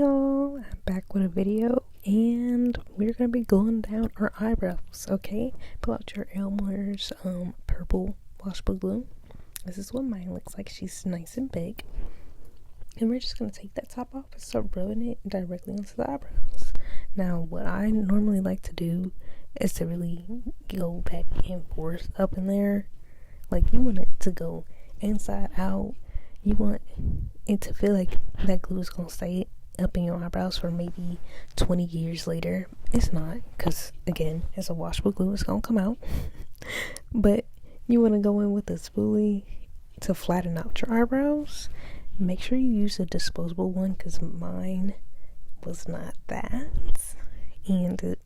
y'all, I'm back with a video and we're gonna be gluing down our eyebrows. Okay, pull out your Elmer's purple washable glue. This is what mine looks like. She's nice and big, and we're just gonna take that top off and start rubbing it directly onto the eyebrows. Now what I normally like to do is to really go back and forth up in there. Like, you want it to go inside out. You want it to feel like that glue is gonna stay up in your eyebrows for maybe 20 years later. It's not, because again, it's a washable glue, it's gonna come out. But you want to go in with a spoolie to flatten out your eyebrows. Make sure you use a disposable one, because mine was not that, and it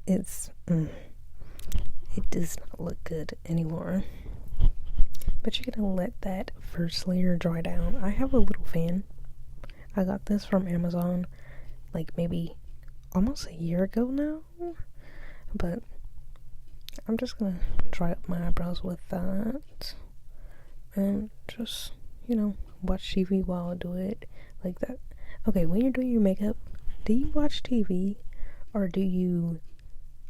does not look good anymore. But you're gonna let that first layer dry down. I have a little fan. I got this from Amazon like maybe almost a year ago now. But I'm just gonna dry up my eyebrows with that. And just, watch TV while I do it like that. Okay, when you're doing your makeup, do you watch TV? Or do you,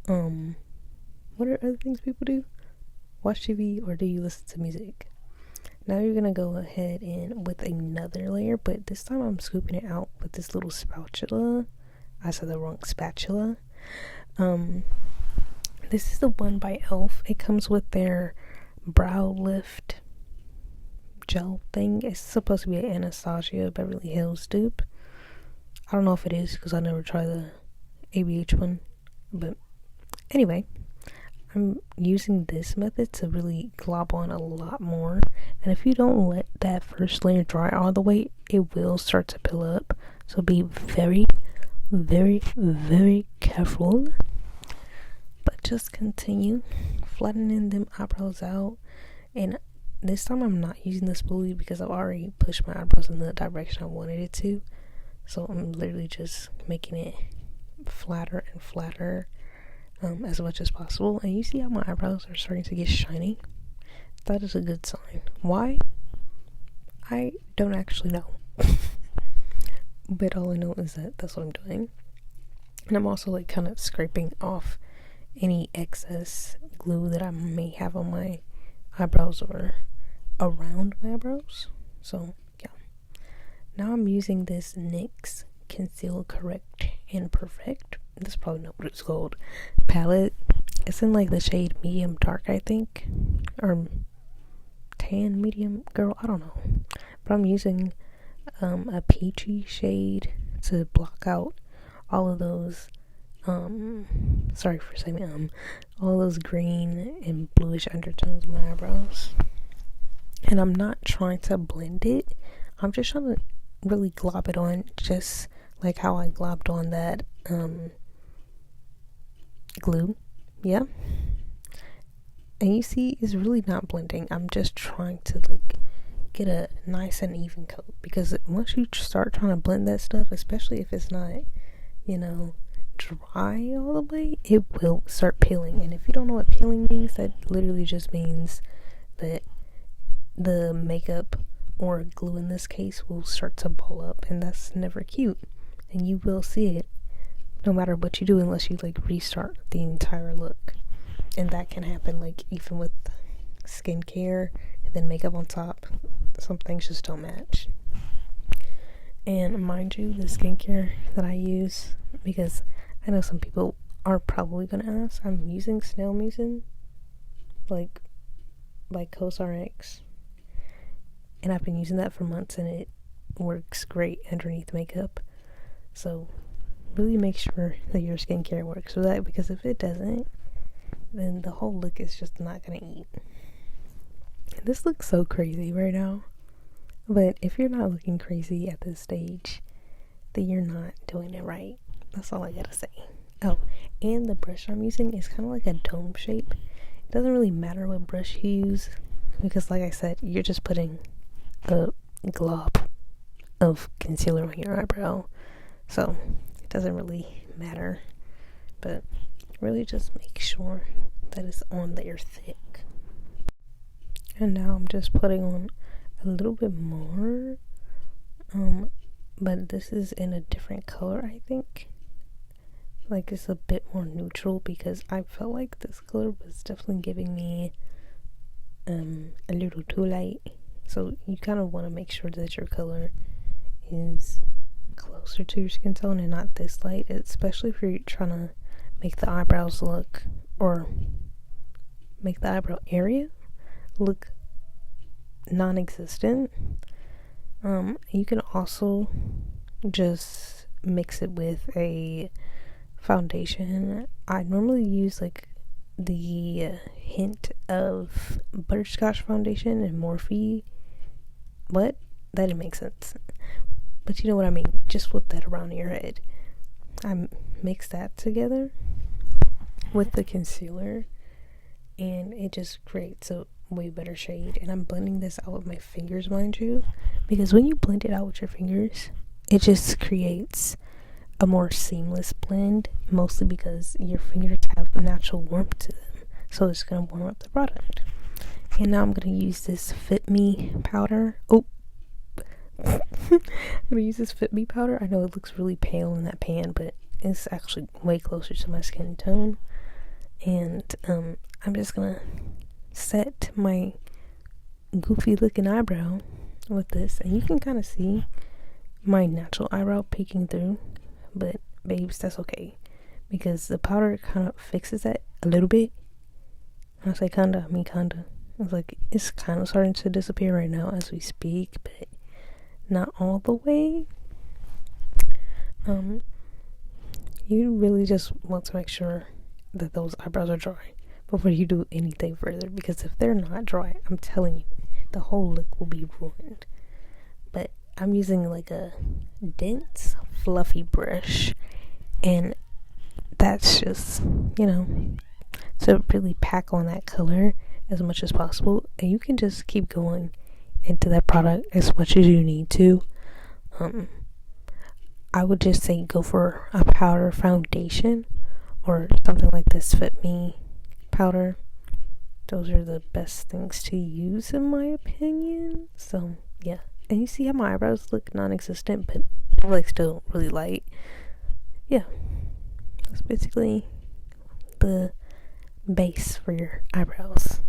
what are other things people do? Watch TV, or do you listen to music? Now you're gonna go ahead and with another layer, but this time I'm scooping it out with this little spatula. I said the wrong spatula. This is the one by Elf. It comes with their brow lift gel thing. It's supposed to be an Anastasia Beverly Hills dupe. I don't know if it is, because I never tried the ABH one, but anyway, I'm using this method to really glob on a lot more. And if you don't let that first layer dry all the way, it will start to peel up. So be very, very, very careful. But just continue flattening them eyebrows out. And this time I'm not using the spoolie, because I've already pushed my eyebrows in the direction I wanted it to. So I'm literally just making it flatter and flatter as much as possible. And you see how my eyebrows are starting to get shiny? That is a good sign. Why? I don't actually know. But all I know is that that's what I'm doing. And I'm also like kind of scraping off any excess glue that I may have on my eyebrows or around my eyebrows. So yeah. Now I'm using this NYX Conceal, Correct, and Perfect. This is probably not what it's called. Palette. It's in like the shade medium dark, I think, or tan medium. Girl, I don't know. But I'm using a peachy shade to block out all of those. Sorry for saying all those green and bluish undertones in my eyebrows. And I'm not trying to blend it. I'm just trying to really glob it on, just like how I globbed on that glue. Yeah. And you see, it's really not blending. I'm just trying to like get a nice and even coat, because once you start trying to blend that stuff, especially if it's not, dry all the way, it will start peeling. And if you don't know what peeling means, that literally just means that the makeup, or glue in this case, will start to ball up, and that's never cute. And you will see it no matter what you do, unless you like restart the entire look. And that can happen like even with skincare and then makeup on top. Some things just don't match. And mind you, the skincare that I use, because I know some people are probably gonna ask, I'm using snail mucin, like CosRX, and I've been using that for months, and it works great underneath makeup. So really make sure that your skincare works with that, because if it doesn't, then the whole look is just not gonna eat. This looks so crazy right now, but if you're not looking crazy at this stage, then you're not doing it right. That's all I gotta say. Oh, and the brush I'm using is kind of like a dome shape. It doesn't really matter what brush you use, because like I said, you're just putting a glob of concealer on your eyebrow, so it doesn't really matter. But really just make sure that it's on there thick. And now I'm just putting on a little bit more but this is in a different color, I think. Like, it's a bit more neutral because I felt like this color was definitely giving me a little too light. So you kind of want to make sure that your color is closer to your skin tone and not this light, especially if you're trying to make the eyebrows look, or make the eyebrow area look non-existent. You can also just mix it with a foundation. I normally use like the hint of butterscotch foundation and Morphe. What? That didn't make sense. But you know what I mean. Just flip that around in your head. I mix that together with the concealer, and it just creates a way better shade. And I'm blending this out with my fingers, mind you, because when you blend it out with your fingers, it just creates a more seamless blend, mostly because your fingers have natural warmth to them, so it's going to warm up the product. And now I'm going to use this Fit Me powder. I'm going to use this Fit Me powder. I know it looks really pale in that pan, but it's actually way closer to my skin tone. And I'm just going to set my goofy looking eyebrow with this, and you can kind of see my natural eyebrow peeking through, but babes, that's okay, because the powder kind of fixes that a little bit. When I say kinda, I mean kinda. It's like, it's kind of starting to disappear right now as we speak, but not all the way. You really just want to make sure that those eyebrows are dry before you do anything further, because if they're not dry, I'm telling you, the whole look will be ruined. But I'm using like a dense, fluffy brush, and that's just, to really pack on that color as much as possible. And you can just keep going into that product as much as you need to. I would just say go for a powder foundation or something like this Fit Me powder. Those are the best things to use in my opinion. So yeah, and you see how my eyebrows look non-existent, but they're like still really light. Yeah, that's basically the base for your eyebrows.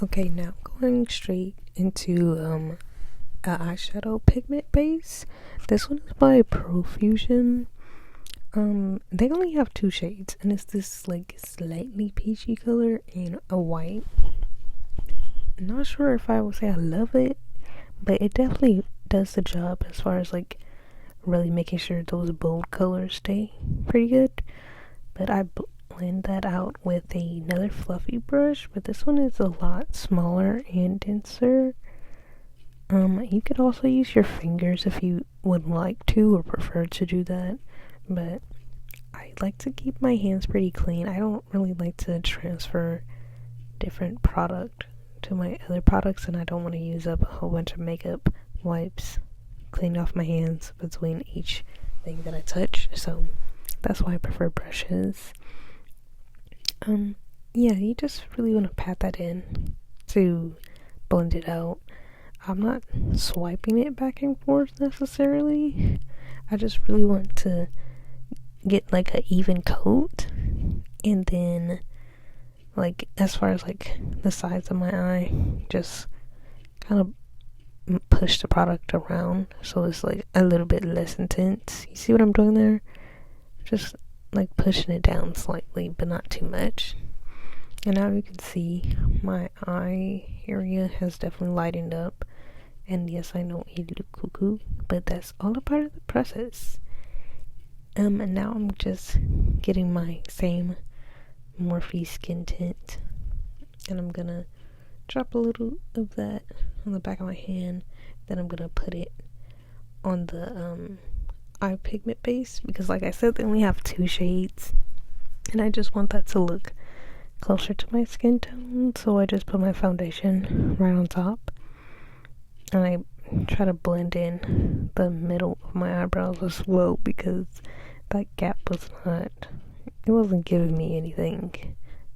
Okay, now going straight into a eyeshadow pigment base. This one is by Profusion. They only have 2 shades, and it's this like slightly peachy color and a white. Not sure if I would say I love it, but it definitely does the job as far as like really making sure those bold colors stay pretty good. But I blend that out with another fluffy brush, but this one is a lot smaller and denser. You could also use your fingers if you would like to or prefer to do that, but I like to keep my hands pretty clean. I don't really like to transfer different product to my other products, and I don't want to use up a whole bunch of makeup wipes cleaning off my hands between each thing that I touch, so that's why I prefer brushes. Yeah, you just really want to pat that in to blend it out. I'm not swiping it back and forth necessarily. I just really want to get like an even coat, and then like as far as like the sides of my eye, just kind of push the product around so it's like a little bit less intense. You see what I'm doing there? Just like pushing it down slightly, but not too much. And now you can see my eye area has definitely lightened up. And yes, I know it look cuckoo, but that's all a part of the process. And now I'm just getting my same Morphe skin tint, and I'm gonna drop a little of that on the back of my hand. Then I'm gonna put it on the eye pigment base, because like I said, they only have 2 shades, and I just want that to look closer to my skin tone. So I just put my foundation right on top, and I try to blend in the middle of my eyebrows as well, because that gap wasn't giving me anything,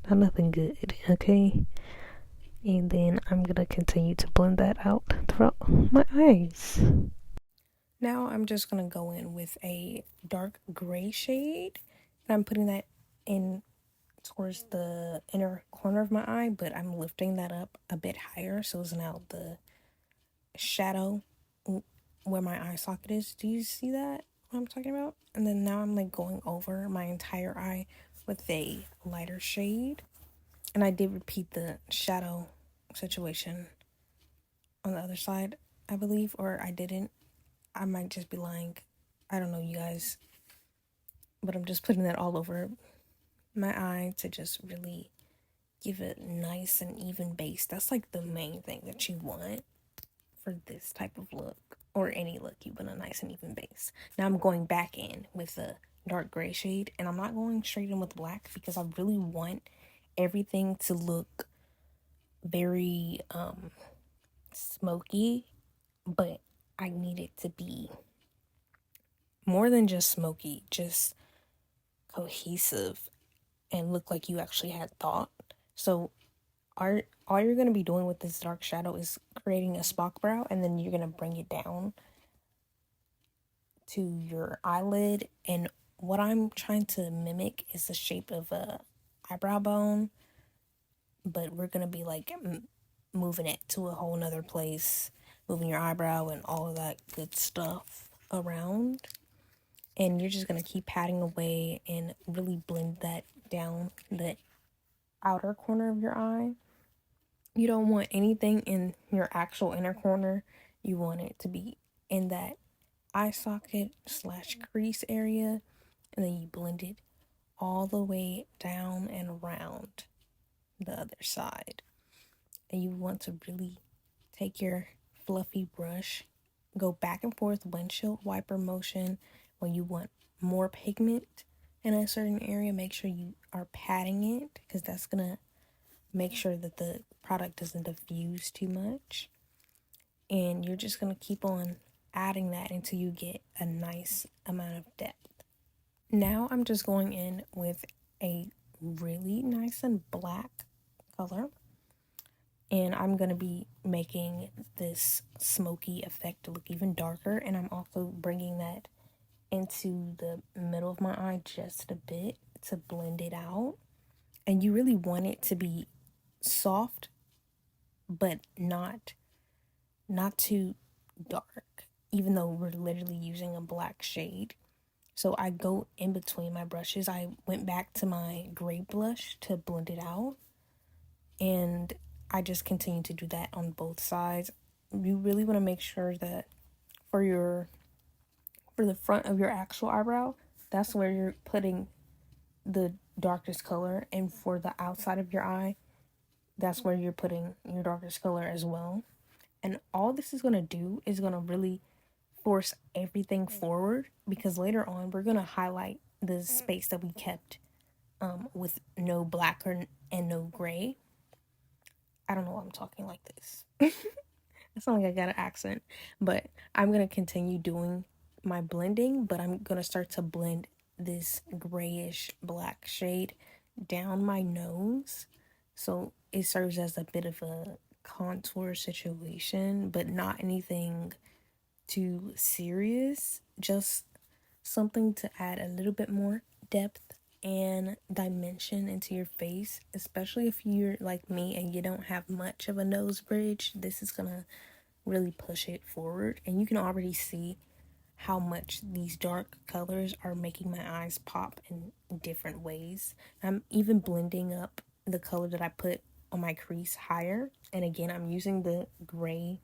nothing good, okay? And then I'm gonna continue to blend that out throughout my eyes. Now I'm just going to go in with a dark gray shade. And I'm putting that in towards the inner corner of my eye, but I'm lifting that up a bit higher. So it's now the shadow where my eye socket is. Do you see that? What I'm talking about? And then now I'm like going over my entire eye with a lighter shade. And I did repeat the shadow situation on the other side, I believe, or I didn't. I might just be lying. I don't know, you guys. But I'm just putting that all over my eye to just really give it nice and even base. That's like the main thing that you want for this type of look, or any look. You want a nice and even base. Now I'm going back in with a dark gray shade, and I'm not going straight in with black because I really want everything to look very smoky, but I need it to be more than just smoky, just cohesive and look like you actually had thought. So all you're going to be doing with this dark shadow is creating a Spock brow, and then you're going to bring it down to your eyelid. And what I'm trying to mimic is the shape of a eyebrow bone, but we're going to be like moving it to a whole nother place, moving your eyebrow and all of that good stuff around. And you're just going to keep patting away and really blend that down the outer corner of your eye. You don't want anything in your actual inner corner. You want it to be in that eye socket / crease area, and then you blend it all the way down and around the other side. And you want to really take your fluffy brush, go back and forth windshield wiper motion. When you want more pigment in a certain area, make sure you are patting it, because that's gonna make sure that the product doesn't diffuse too much. And you're just gonna keep on adding that until you get a nice amount of depth. Now I'm just going in with a really nice and black color, and I'm going to be making this smoky effect to look even darker. And I'm also bringing that into the middle of my eye just a bit to blend it out. And you really want it to be soft, but not too dark, even though we're literally using a black shade. So I go in between my brushes. I went back to my gray blush to blend it out, and I just continue to do that on both sides. You really want to make sure that for the front of your actual eyebrow, that's where you're putting the darkest color, and for the outside of your eye, that's where you're putting your darkest color as well. And all this is going to do is going to really force everything forward, because later on we're going to highlight the space that we kept with no black and no gray. I don't know why I'm talking like this. I sound like I got an accent, but I'm going to continue doing my blending, but I'm going to start to blend this grayish black shade down my nose. So it serves as a bit of a contour situation, but not anything too serious. Just something to add a little bit more depth and dimension into your face, especially if you're like me and you don't have much of a nose bridge. This is gonna really push it forward, and you can already see how much these dark colors are making my eyes pop in different ways. I'm even blending up the color that I put on my crease higher, and again, I'm using the gray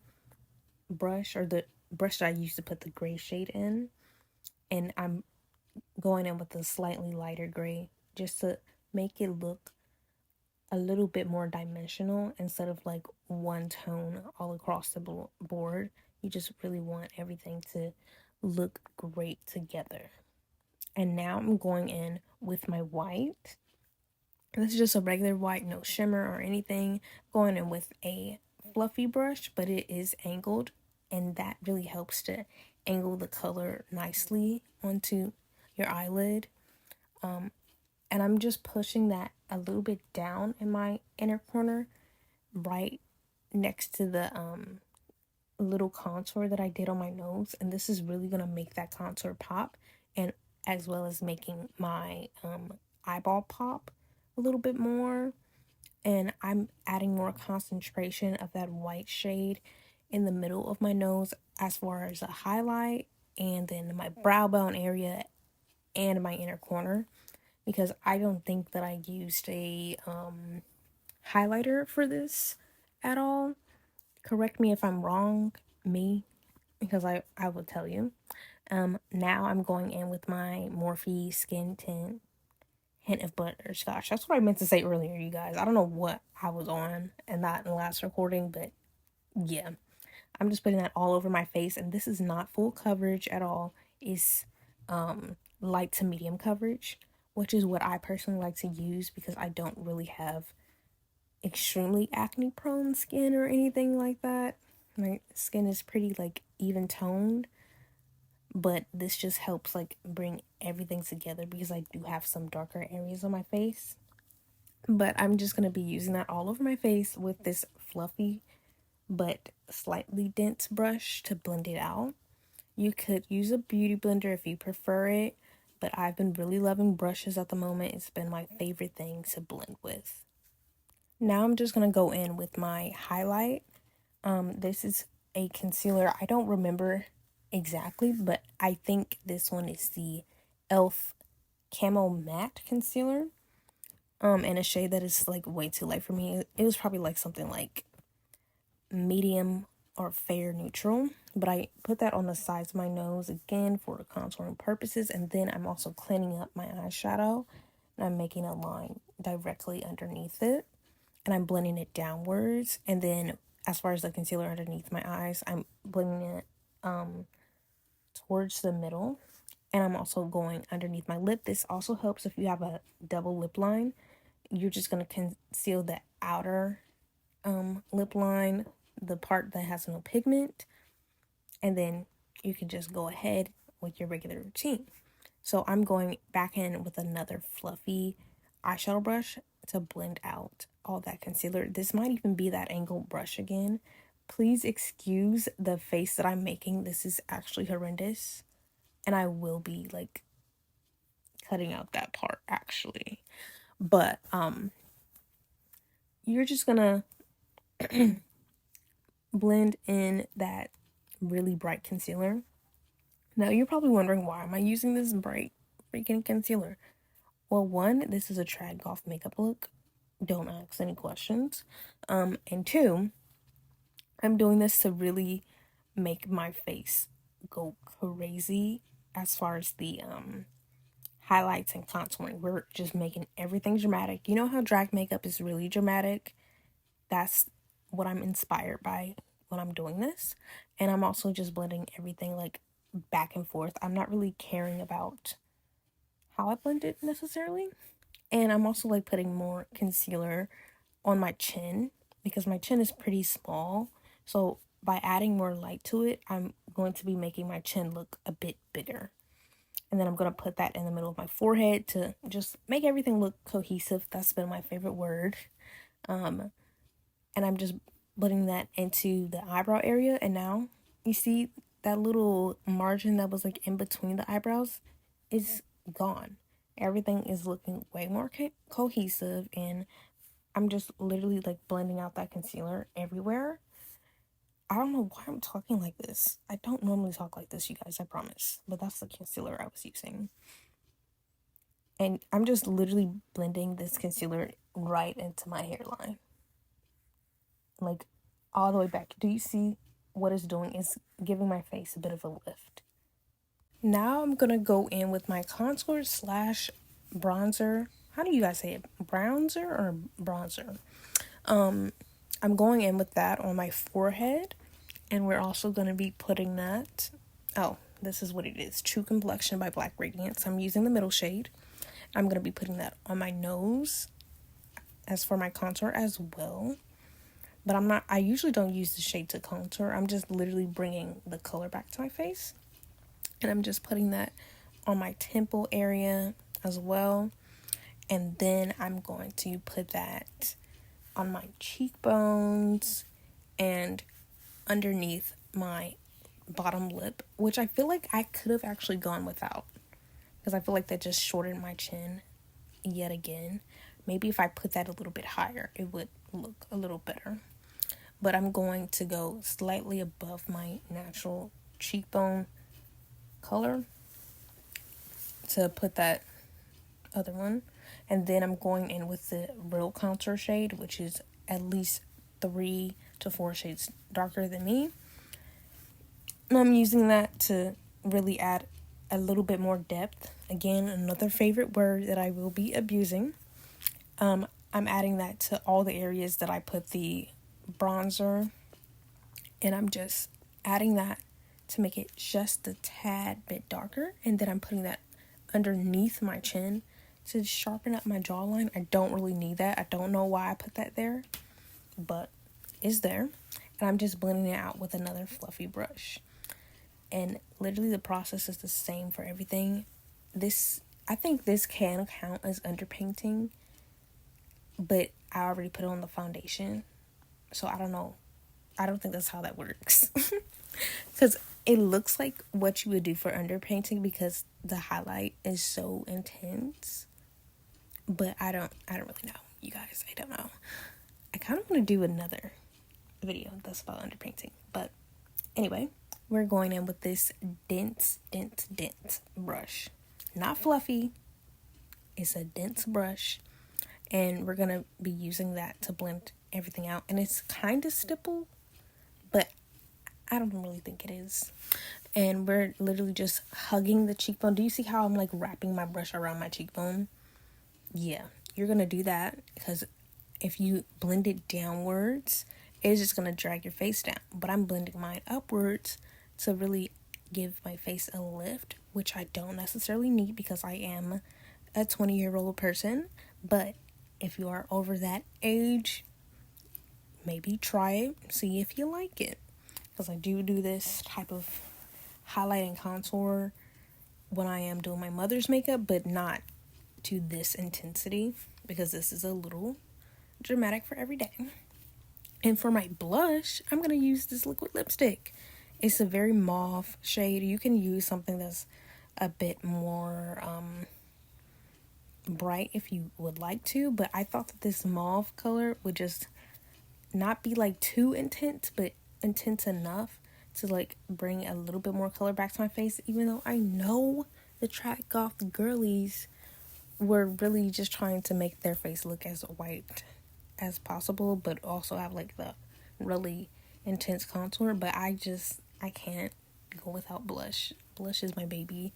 brush, or the brush that I used to put the gray shade in, and I'm going in with a slightly lighter gray just to make it look a little bit more dimensional instead of like one tone all across the board. You just really want everything to look great together. And now I'm going in with my white. This is just a regular white, no shimmer or anything. Going in with a fluffy brush, but it is angled, and that really helps to angle the color nicely onto your eyelid. And I'm just pushing that a little bit down in my inner corner, right next to the little contour that I did on my nose, and this is really gonna make that contour pop, and as well as making my eyeball pop a little bit more. And I'm adding more concentration of that white shade in the middle of my nose as far as a highlight, and then my brow bone area and my inner corner, because I don't think that I used a highlighter for this at all. Correct me if I'm wrong, me, because I will tell you. Now I'm going in with my Morphe Skin Tint Hint of Butterscotch. That's what I meant to say earlier, you guys. I don't know what I was on and that in the last recording, but yeah. I'm just putting that all over my face, and this is not full coverage at all. It's light to medium coverage, which is what I personally like to use because I don't really have extremely acne prone skin or anything like that. My skin is pretty like even toned, but this just helps like bring everything together because I do have some darker areas on my face. But I'm just going to be using that all over my face with this fluffy but slightly dense brush to blend it out. You could use a beauty blender if you prefer it, but I've been really loving brushes at the moment. It's been my favorite thing to blend with. Now I'm just going to go in with my highlight. This is a concealer. I don't remember exactly, but I think this one is the e.l.f. Camo Matte Concealer. In a shade that is like way too light for me. It was probably like something like medium or fair neutral, but I put that on the sides of my nose again for contouring purposes, and then I'm also cleaning up my eyeshadow, and I'm making a line directly underneath it, and I'm blending it downwards. And then as far as the concealer underneath my eyes, I'm blending it towards the middle, and I'm also going underneath my lip. This also helps if you have a double lip line. You're just going to conceal the outer lip line, the part that has no pigment, and then you can just go ahead with your regular routine. So I'm going back in with another fluffy eyeshadow brush to blend out all that concealer. This might even be that angled brush again. Please excuse the face that I'm making. This is actually horrendous, and I will be like cutting out that part actually. But you're just gonna blend in that really bright concealer. Now you're probably wondering, why am I using this bright freaking concealer? Well, one, this is a trad goth makeup look. Don't ask any questions. And two, I'm doing this to really make my face go crazy as far as the highlights and contouring. We're just making everything dramatic. You know how drag makeup is really dramatic? That's what I'm inspired by when I'm doing this. And I'm also just blending everything like back and forth. I'm not really caring about how I blend it necessarily. And I'm also like putting more concealer on my chin because my chin is pretty small. So by adding more light to it, I'm going to be making my chin look a bit bigger. And then I'm going to put that in the middle of my forehead to just make everything look cohesive. That's been my favorite word. And I'm just blending that into the eyebrow area. And now you see that little margin that was like in between the eyebrows is gone. Everything is looking way more cohesive, and I'm just literally like blending out that concealer everywhere. I don't know why I'm talking like this. I don't normally talk like this, you guys, I promise. But that's the concealer I was using. And I'm just literally blending this concealer right into my hairline. Like all the way back. Do you see what it's doing? It's giving my face a bit of a lift. Now I'm going to go in with my contour slash bronzer. How do you guys say it? Bronzer or bronzer? I'm going in with that on my forehead. And we're also going to be putting that... Oh, this is what it is. True Complexion by Black Radiance. I'm using the middle shade. I'm going to be putting that on my nose as for my contour as well. But I usually don't use the shade to contour. I'm just literally bringing the color back to my face. And I'm just putting that on my temple area as well. And then I'm going to put that on my cheekbones and underneath my bottom lip, which I feel like I could have actually gone without, because I feel like that just shortened my chin yet again. Maybe if I put that a little bit higher, it would look a little better. But I'm going to go slightly above my natural cheekbone color to put that other one. And then I'm going in with the real contour shade, which is at least 3 to 4 shades darker than me. And I'm using that to really add a little bit more depth. Again, another favorite word that I will be abusing. I'm adding that to all the areas that I put the bronzer, and I'm just adding that to make it just a tad bit darker, and then I'm putting that underneath my chin to sharpen up my jawline. I don't really need that. I don't know why I put that there, but it's there. And I'm just blending it out with another fluffy brush. And literally the process is the same for everything. I think this can count as underpainting, but I already put it on the foundation, so I don't know. I don't think that's how that works. Because it looks like what you would do for underpainting because the highlight is so intense. But I don't really know, you guys. I don't know. I kind of want to do another video that's about underpainting. But anyway, we're going in with this dense brush. Not fluffy. It's a dense brush. And we're going to be using that to blend everything out. And it's kind of stipple, but I don't really think it is. And we're literally just hugging the cheekbone. Do you see how I'm like wrapping my brush around my cheekbone? Yeah, you're going to do that because if you blend it downwards, it's just going to drag your face down. But I'm blending mine upwards to really give my face a lift, which I don't necessarily need because I am a 20-year-old person. But if you are over that age, maybe try it, see if you like it. Because I do this type of highlight and contour when I am doing my mother's makeup, but not to this intensity because this is a little dramatic for every day. And for my blush, I'm going to use this liquid lipstick. It's a very mauve shade. You can use something that's a bit more bright if you would like to, but I thought that this mauve color would just not be like too intense, but intense enough to like bring a little bit more color back to my face, even though I know the track goth girlies were really just trying to make their face look as white as possible, but also have like the really intense contour. But I can't go without blush. Blush is my baby.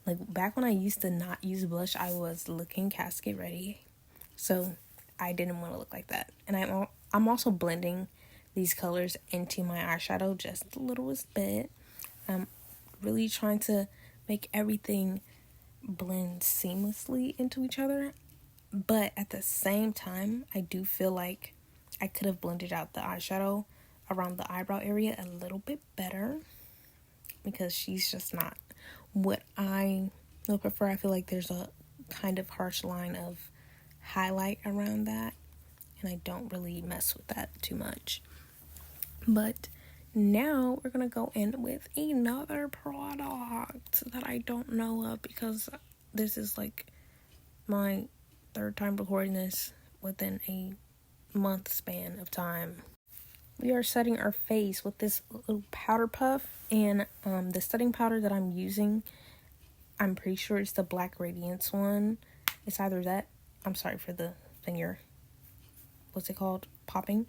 Like back when I used to not use blush, I was looking casket ready, so I didn't want to look like that. And I'm also blending these colors into my eyeshadow just the littlest bit. I'm really trying to make everything blend seamlessly into each other, but at the same time, I do feel like I could have blended out the eyeshadow around the eyebrow area a little bit better because she's just not what I would prefer. I feel like there's a kind of harsh line of highlight around that, and I don't really mess with that too much. But now we're gonna go in with another product that I don't know of because this is like my third time recording this within a month span of time. We are setting our face with this little powder puff, and the setting powder that I'm using, I'm pretty sure it's the Black Radiance one. It's either that, I'm sorry for the finger, what's it called, popping.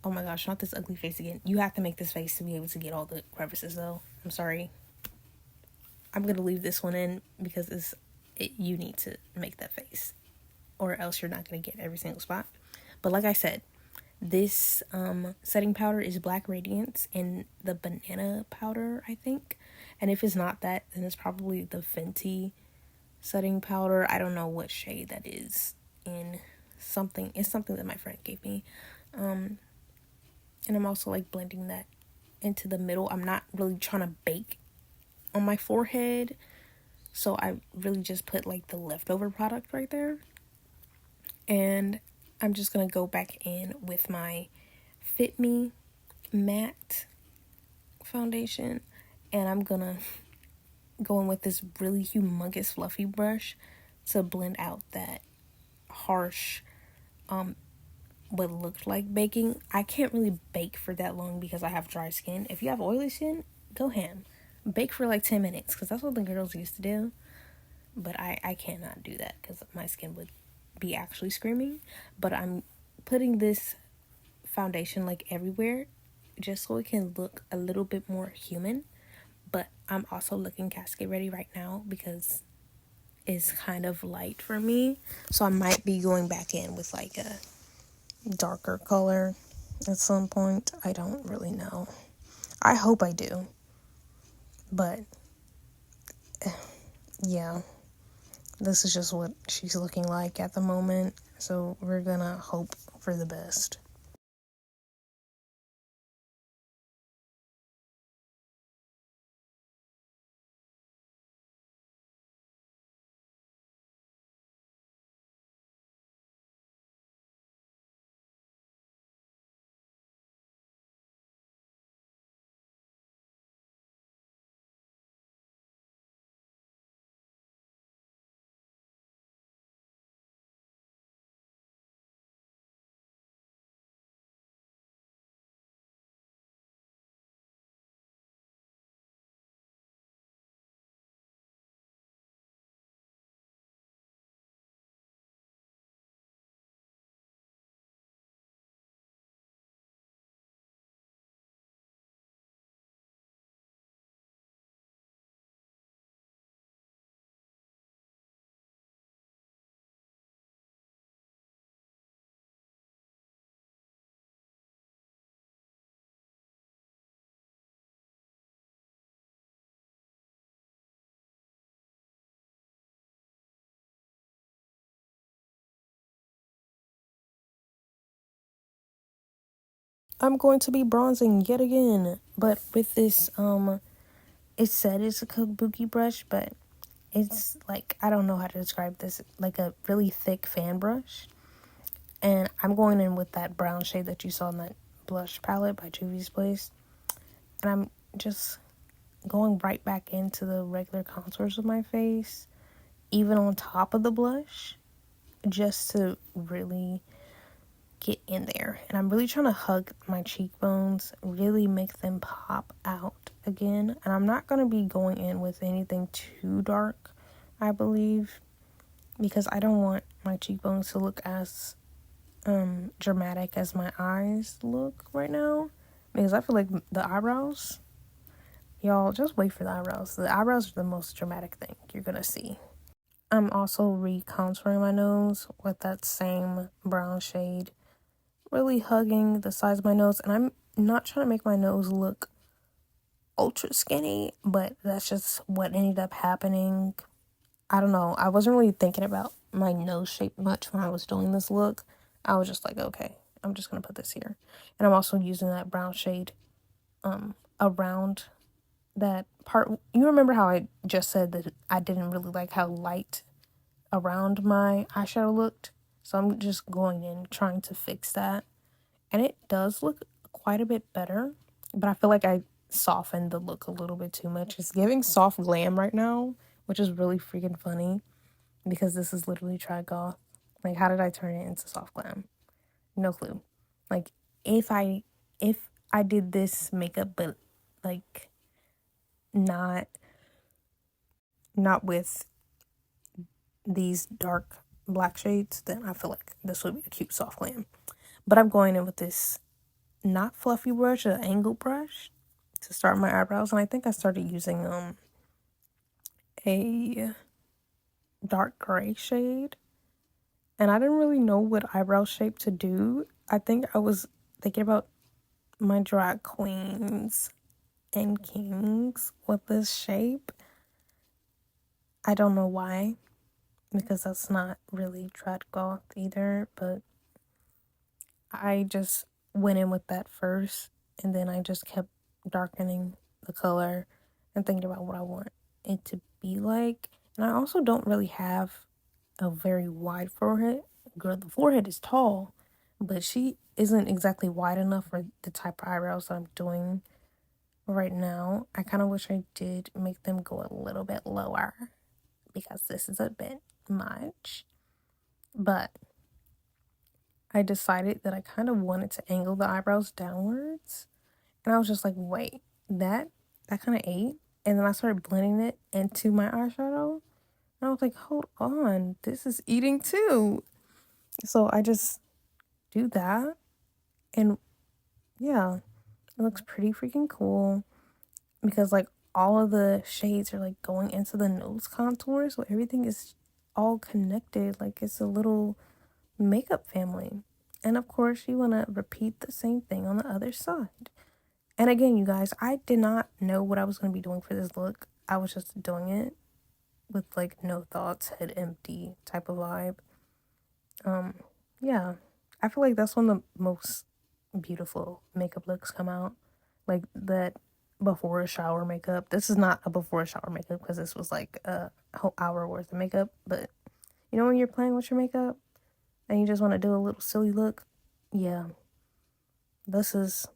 Oh my gosh, not this ugly face again. You have to make this face to be able to get all the crevices though. I'm sorry. I'm going to leave this one in because you need to make that face, or else you're not going to get every single spot. But like I said, this setting powder is Black Radiance in the banana powder, I think. And if it's not that, then it's probably the Fenty setting powder. I don't know what shade that is in something. It's something that my friend gave me. And I'm also like blending that into the middle. I'm not really trying to bake on my forehead, so I really just put like the leftover product right there. And I'm just gonna go back in with my Fit Me matte foundation, and I'm gonna go in with this really humongous fluffy brush to blend out that harsh what looked like baking. I can't really bake for that long because I have dry skin. If you have oily skin, go ham. Bake for like 10 minutes because that's what the girls used to do. But I cannot do that because my skin would be actually screaming. But I'm putting this foundation like everywhere just so it can look a little bit more human. But I'm also looking casket ready right now because it's kind of light for me. So I might be going back in with like a darker color at some point. I don't really know. I hope I do. But yeah, this is just what she's looking like at the moment. So we're gonna hope for the best. I'm going to be bronzing yet again, but with this it said it's a kabuki brush, but it's like, I don't know how to describe this, like a really thick fan brush. And I'm going in with that brown shade that you saw in that blush palette by Juvia's Place. And I'm just going right back into the regular contours of my face, even on top of the blush, just to really get in there. And I'm really trying to hug my cheekbones, really make them pop out again. And I'm not going to be going in with anything too dark, I believe, because I don't want my cheekbones to look as dramatic as my eyes look right now. Because I feel like the eyebrows, y'all, just wait for the eyebrows. The eyebrows are the most dramatic thing you're gonna see. I'm also recontouring my nose with that same brown shade, really hugging the sides of my nose. And I'm not trying to make my nose look ultra skinny, but that's just what ended up happening. I don't know. I wasn't really thinking about my nose shape much when I was doing this look. I was just like, okay, I'm just gonna put this here. And I'm also using that brown shade around that part. You remember how I just said that I didn't really like how light around my eyeshadow looked? So I'm just going in trying to fix that. And it does look quite a bit better, but I feel like I softened the look a little bit too much. It's giving soft glam right now, which is really freaking funny because this is literally Try Goth. Like, how did I turn it into soft glam? No clue. Like, if I did this makeup, but like not with these dark black shades, then I feel like this would be a cute soft glam. But I'm going in with this not fluffy brush, an angle brush to start my eyebrows, and I think I started using a dark gray shade, and I didn't really know what eyebrow shape to do. I think I was thinking about my drag queens and kings with this shape. I don't know why, because that's not really trad goth either, but I just went in with that first, and then I just kept darkening the color and thinking about what I want it to be like. And I also don't really have a very wide forehead. Girl, the forehead is tall, but she isn't exactly wide enough for the type of eyebrows that I'm doing right now. I kind of wish I did make them go a little bit lower because this is a bit much. But I decided that I kind of wanted to angle the eyebrows downwards. And I was just like, wait, that kind of ate. And then I started blending it into my eyeshadow. And I was like, hold on, this is eating too. So I just do that. And yeah, it looks pretty freaking cool. Because like all of the shades are like going into the nose contour. So everything is all connected. Like it's a little makeup family. And of course, you want to repeat the same thing on the other side. And again, you guys, I did not know what I was going to be doing for this look. I was just doing it with like no thoughts, head empty type of vibe. Yeah, I feel like that's when the most beautiful makeup looks come out. Like that before a shower makeup. This is not a before a shower makeup because this was like a whole hour worth of makeup. But you know when you're playing with your makeup and you just want to do a little silly look? Yeah, this is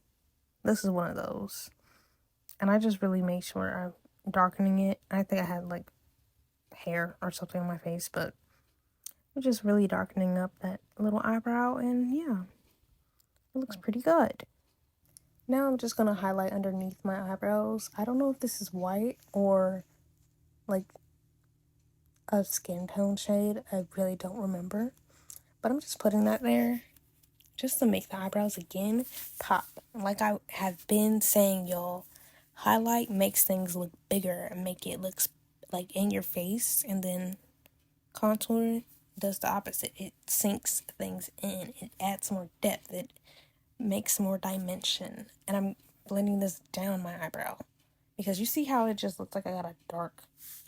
one of those. And I just really made sure I'm darkening it. I think I had like hair or something on my face, but I'm just really darkening up that little eyebrow, and yeah, it looks pretty good. Now I'm just gonna highlight underneath my eyebrows. I don't know if this is white or like a skin tone shade. I really don't remember, but I'm just putting that there just to make the eyebrows again pop. Like I have been saying, y'all, highlight makes things look bigger and make it look like in your face, and then contour does the opposite. It sinks things in. It adds more depth. It makes more dimension. And I'm blending this down my eyebrow because you see how it just looks like I got a dark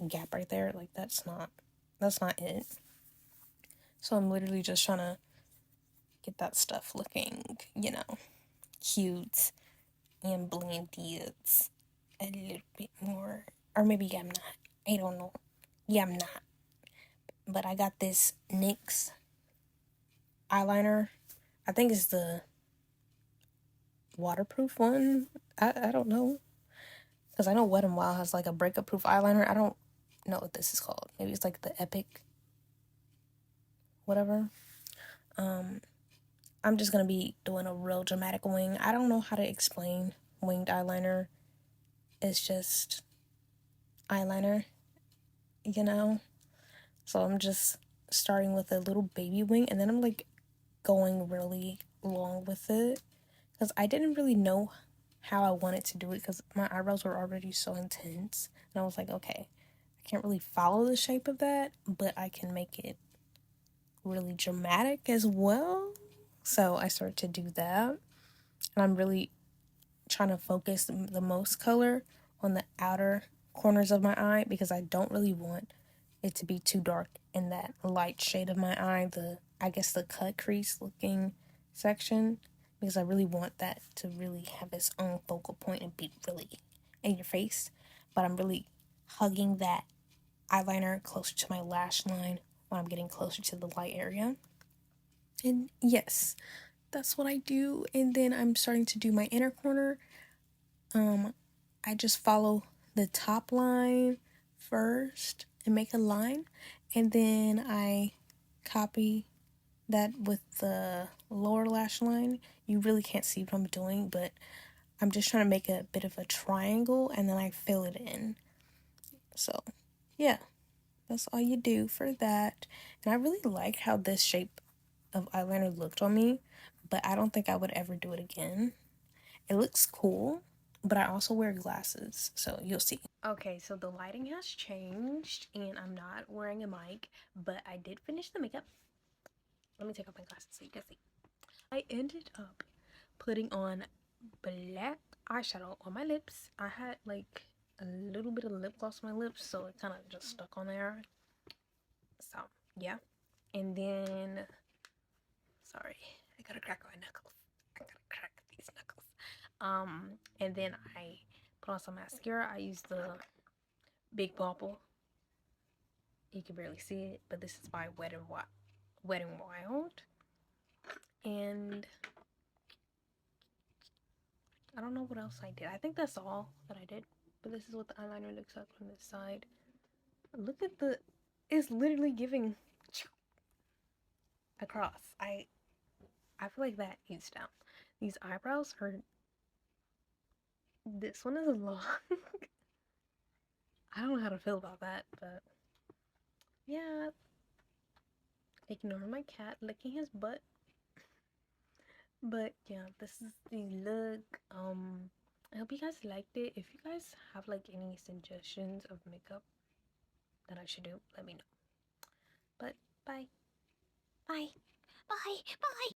gap right there. Like that's not it. So I'm literally just trying to get that stuff looking, cute and blended a little bit more. Or maybe I'm not. I don't know. Yeah, I'm not. But I got this NYX eyeliner. I think it's the waterproof one. I don't know. Because I know Wet n Wild has like a breakup proof eyeliner. I don't know what this is called. Maybe it's like the Epic whatever. I'm just going to be doing a real dramatic wing. I don't know how to explain winged eyeliner. It's just eyeliner, you know? So I'm just starting with a little baby wing, and then I'm like going really long with it because I didn't really know how I wanted to do it because my eyebrows were already so intense, and I was like, okay, I can't really follow the shape of that, but I can make it really dramatic as well. So I started to do that, and I'm really trying to focus the most color on the outer corners of my eye because I don't really want it to be too dark in that light shade of my eye, I guess the cut crease looking section, because I really want that to really have its own focal point and be really in your face. But I'm really hugging that eyeliner closer to my lash line when I'm getting closer to the light area. And yes, that's what I do. And then I'm starting to do my inner corner. I just follow the top line first and make a line, and then I copy that with the lower lash line. You really can't see what I'm doing, but I'm just trying to make a bit of a triangle, and then I fill it in. So yeah, that's all you do for that. And I really like how this shape of eyeliner looked on me, but I don't think I would ever do it again. It looks cool, but I also wear glasses, so you'll see. Okay, so the lighting has changed, and I'm not wearing a mic, but I did finish the makeup. Let me take off my glasses so you can see. I ended up putting on black eyeshadow on my lips. I had like a little bit of lip gloss on my lips, so it kind of just stuck on there. So, yeah. And then, sorry, I gotta crack my knuckles. I gotta crack these knuckles. And then I put on some mascara. I used the Big Bopple. You can barely see it, but this is by Wet n Wild. And I don't know what else I did. I think that's all that I did. But this is what the eyeliner looks like from this side. Look at the... It's literally giving across. I feel like that needs down. These eyebrows are... This one is long. I don't know how to feel about that, but... Yeah. Ignore my cat licking his butt. But yeah, this is the look. I hope you guys liked it. If you guys have like any suggestions of makeup that I should do, let me know. But bye. Bye. Bye. Bye.